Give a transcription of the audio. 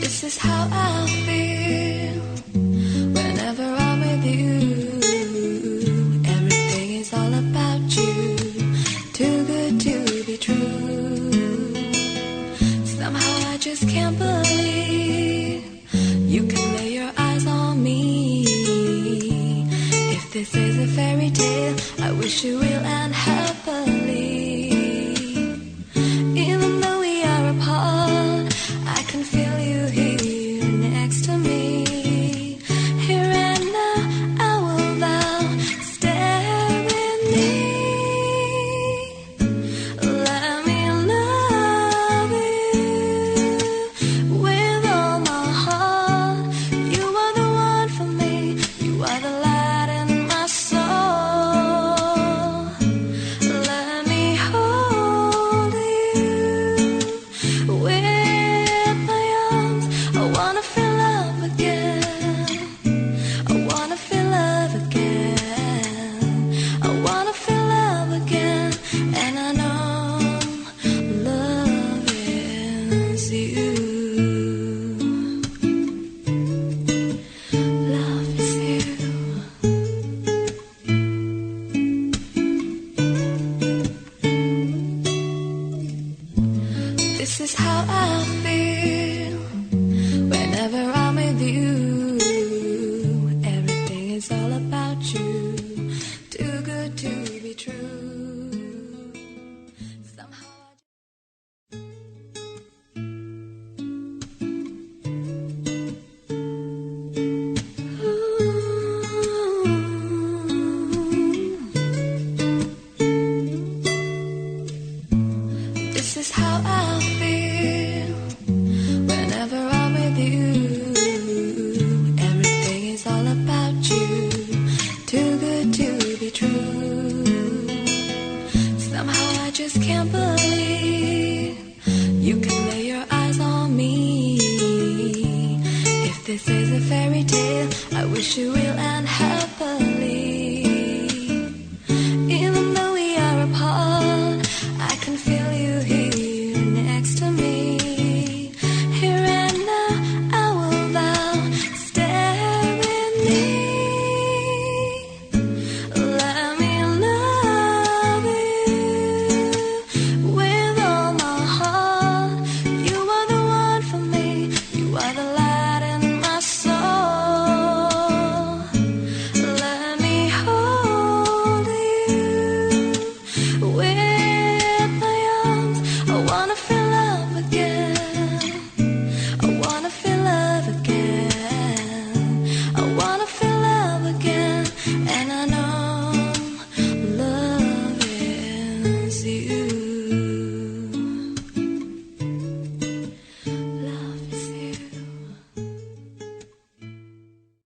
This is how I feel whenever I'm with you. Everything is all about you, too good to be true. Somehow I just can't believe you can lay your eyes on me. If this is a fairy tale, I wish you real and happily. Even though we are apart, I can feel you here next to me. Here and now, I will vow, stay with me. Let me love you with all my heart. You are the one for me. You are the light in my soul. Let me hold you with my arms. I wanna feel love again. I wanna feel love again. I wanna feel love again. And I know love is you. Love is you. This is how I feel whenever I'm with you. Everything is all about you, too good to be true. Somehow This is how I feel whenever I'm with you. Everything is all about you, too good to be true. Somehow I just can't believe you can lay your eyes on me. If this is a fairy tale, I wish you real and happily. Even though we are apart, I can feel you here next to me. Here and now, I will vow, stay with me. Let me love you with all my heart. You are the one for me. You are the light in my soul. Let me hold you with my arms. I wanna feel love again. I wanna feel love again. I wanna feel love again. And I know love is you.